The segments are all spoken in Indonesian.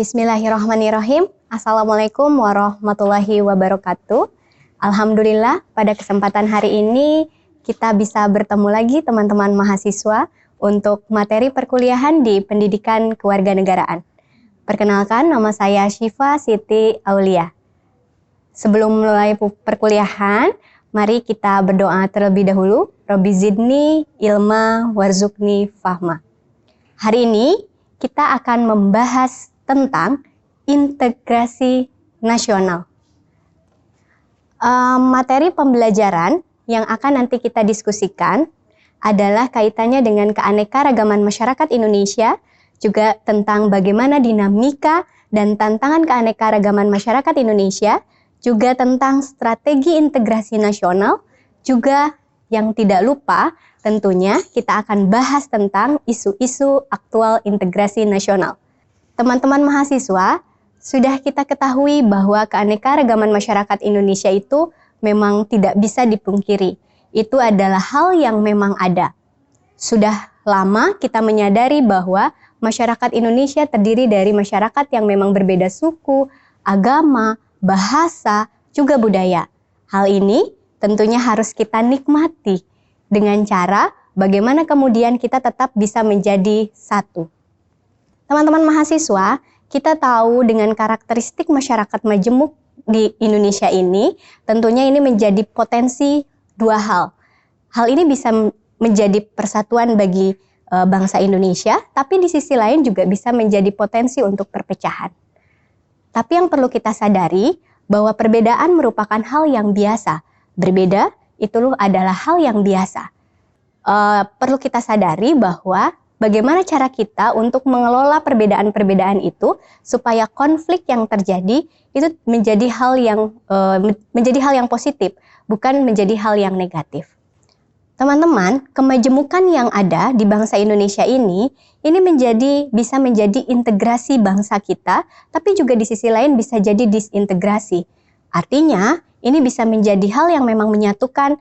Bismillahirrahmanirrahim. Assalamualaikum warahmatullahi wabarakatuh. Alhamdulillah, pada kesempatan hari ini kita bisa bertemu lagi teman-teman mahasiswa untuk materi perkuliahan di Pendidikan Kewarganegaraan. Perkenalkan, nama saya Syifa Siti Aulia. Sebelum mulai perkuliahan, mari kita berdoa terlebih dahulu. Rabbi zidni ilma warzuqni fahma. Hari ini kita akan membahas tentang integrasi nasional. Materi pembelajaran yang akan nanti kita diskusikan adalah kaitannya dengan keanekaragaman masyarakat Indonesia, juga tentang bagaimana dinamika dan tantangan keanekaragaman masyarakat Indonesia, juga tentang strategi integrasi nasional, juga yang tidak lupa tentunya kita akan bahas tentang isu-isu aktual integrasi nasional. Teman-teman mahasiswa, sudah kita ketahui bahwa keanekaragaman masyarakat Indonesia itu memang tidak bisa dipungkiri. Itu adalah hal yang memang ada. Sudah lama kita menyadari bahwa masyarakat Indonesia terdiri dari masyarakat yang memang berbeda suku, agama, bahasa, juga budaya. Hal ini tentunya harus kita nikmati dengan cara bagaimana kemudian kita tetap bisa menjadi satu. Teman-teman mahasiswa, kita tahu dengan karakteristik masyarakat majemuk di Indonesia ini, tentunya ini menjadi potensi dua hal. Hal ini bisa menjadi persatuan bagi bangsa Indonesia, tapi di sisi lain juga bisa menjadi potensi untuk perpecahan. Tapi yang perlu kita sadari bahwa perbedaan merupakan hal yang biasa. Berbeda itu adalah hal yang biasa. Perlu kita sadari bahwa bagaimana cara kita untuk mengelola perbedaan-perbedaan itu supaya konflik yang terjadi itu menjadi hal yang positif, bukan menjadi hal yang negatif. Teman-teman, kemajemukan yang ada di bangsa Indonesia ini bisa menjadi integrasi bangsa kita, tapi juga di sisi lain bisa jadi disintegrasi. Artinya, ini bisa menjadi hal yang memang menyatukan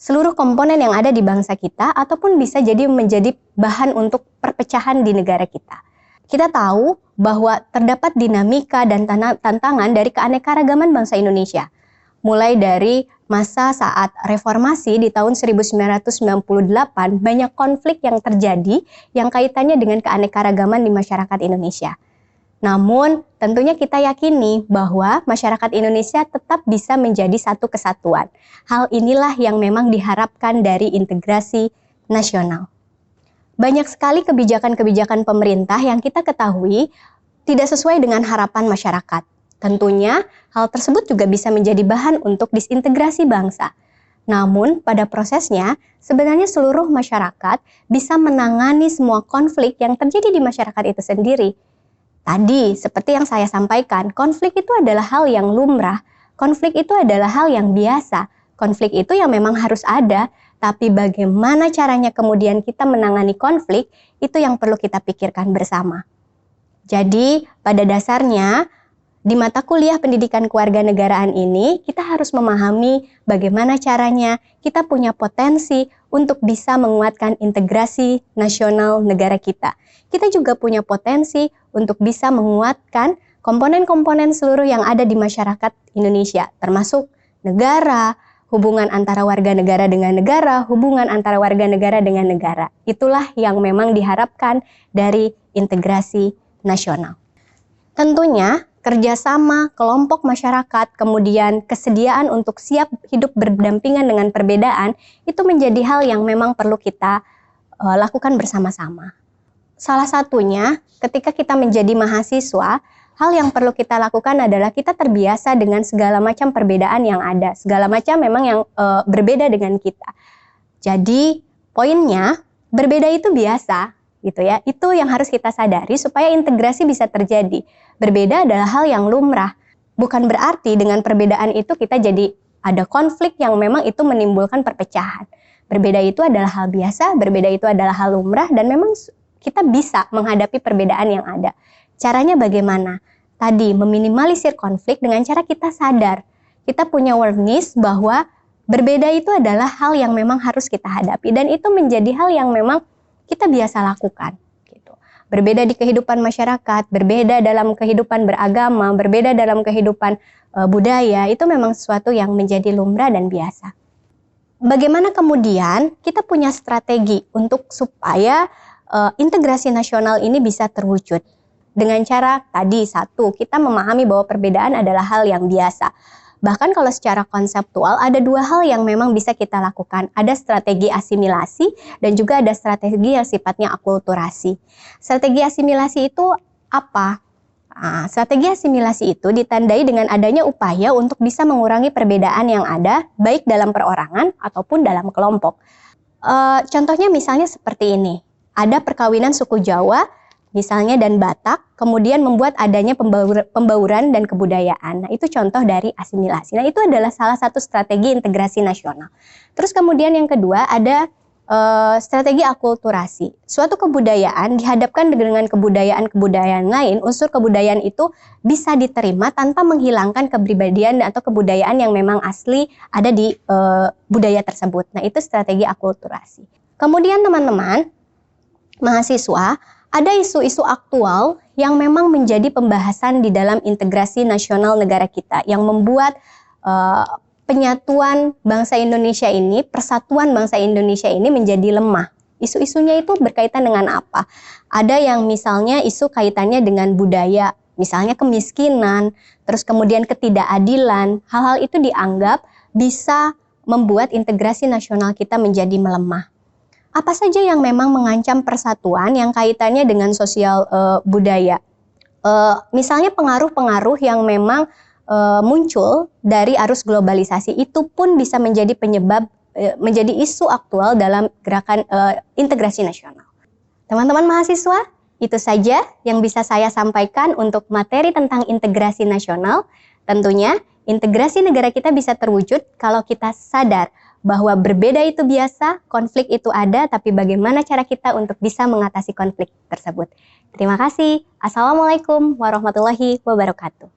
seluruh komponen yang ada di bangsa kita, ataupun bisa jadi menjadi bahan untuk perpecahan di negara kita. Kita tahu bahwa terdapat dinamika dan tantangan dari keanekaragaman bangsa Indonesia. Mulai dari masa saat reformasi di tahun 1998, banyak konflik yang terjadi yang kaitannya dengan keanekaragaman di masyarakat Indonesia. Namun, tentunya kita yakini bahwa masyarakat Indonesia tetap bisa menjadi satu kesatuan. Hal inilah yang memang diharapkan dari integrasi nasional. Banyak sekali kebijakan-kebijakan pemerintah yang kita ketahui tidak sesuai dengan harapan masyarakat. Tentunya, hal tersebut juga bisa menjadi bahan untuk disintegrasi bangsa. Namun, pada prosesnya, sebenarnya seluruh masyarakat bisa menangani semua konflik yang terjadi di masyarakat itu sendiri. Tadi, seperti yang saya sampaikan, konflik itu adalah hal yang lumrah, konflik itu adalah hal yang biasa, konflik itu yang memang harus ada, tapi bagaimana caranya kemudian kita menangani konflik, itu yang perlu kita pikirkan bersama. Jadi, pada dasarnya, di mata kuliah pendidikan kewarganegaraan ini, kita harus memahami bagaimana caranya kita punya potensi untuk bisa menguatkan integrasi nasional negara kita. Kita juga punya potensi untuk bisa menguatkan komponen-komponen seluruh yang ada di masyarakat Indonesia, termasuk negara, hubungan antara warga negara dengan negara, hubungan antara warga negara dengan negara. Itulah yang memang diharapkan dari integrasi nasional. Tentunya, kerjasama kelompok masyarakat, kemudian kesediaan untuk siap hidup berdampingan dengan perbedaan, itu menjadi hal yang memang perlu kita lakukan bersama-sama. Salah satunya, ketika kita menjadi mahasiswa, hal yang perlu kita lakukan adalah kita terbiasa dengan segala macam perbedaan yang ada. Segala macam memang yang berbeda dengan kita. Jadi, poinnya, berbeda itu biasa, gitu ya. Itu yang harus kita sadari supaya integrasi bisa terjadi. Berbeda adalah hal yang lumrah. Bukan berarti dengan perbedaan itu kita jadi ada konflik yang memang itu menimbulkan perpecahan. Berbeda itu adalah hal biasa, berbeda itu adalah hal lumrah, dan memang kita bisa menghadapi perbedaan yang ada. Caranya bagaimana? Tadi, meminimalisir konflik dengan cara kita sadar. Kita punya awareness bahwa berbeda itu adalah hal yang memang harus kita hadapi. Dan itu menjadi hal yang memang kita biasa lakukan. Gitu. berbeda di kehidupan masyarakat, berbeda dalam kehidupan beragama, berbeda dalam kehidupan budaya, itu memang sesuatu yang menjadi lumrah dan biasa. Bagaimana kemudian kita punya strategi untuk supaya integrasi nasional ini bisa terwujud? Dengan cara tadi, satu, kita memahami bahwa perbedaan adalah hal yang biasa. Bahkan kalau secara konseptual ada dua hal yang memang bisa kita lakukan. Ada strategi asimilasi dan juga ada strategi yang sifatnya akulturasi. Strategi asimilasi itu apa? Nah, strategi asimilasi itu ditandai dengan adanya upaya untuk bisa mengurangi perbedaan yang ada, baik dalam perorangan ataupun dalam kelompok. Contohnya misalnya seperti ini. Ada perkawinan suku Jawa, misalnya dan Batak, kemudian membuat adanya pembauran dan kebudayaan. Nah, itu contoh dari asimilasi. Nah, itu adalah salah satu strategi integrasi nasional. Terus kemudian yang kedua ada strategi akulturasi. Suatu kebudayaan dihadapkan dengan kebudayaan-kebudayaan lain, unsur kebudayaan itu bisa diterima tanpa menghilangkan kepribadian atau kebudayaan yang memang asli ada di budaya tersebut. Nah, itu strategi akulturasi. Kemudian teman-teman, mahasiswa, ada isu-isu aktual yang memang menjadi pembahasan di dalam integrasi nasional negara kita yang membuat penyatuan bangsa Indonesia ini, persatuan bangsa Indonesia ini menjadi lemah. Isu-isunya itu berkaitan dengan apa? Ada yang misalnya isu kaitannya dengan budaya, misalnya kemiskinan, terus kemudian ketidakadilan. Hal-hal itu dianggap bisa membuat integrasi nasional kita menjadi melemah. Apa saja yang memang mengancam persatuan yang kaitannya dengan sosial budaya? Misalnya pengaruh-pengaruh yang memang muncul dari arus globalisasi itu pun bisa menjadi penyebab, menjadi isu aktual dalam gerakan integrasi nasional. Teman-teman mahasiswa, itu saja yang bisa saya sampaikan untuk materi tentang integrasi nasional. Tentunya integrasi negara kita bisa terwujud kalau kita sadar bahwa berbeda itu biasa, konflik itu ada, tapi bagaimana cara kita untuk bisa mengatasi konflik tersebut. Terima kasih. Assalamualaikum warahmatullahi wabarakatuh.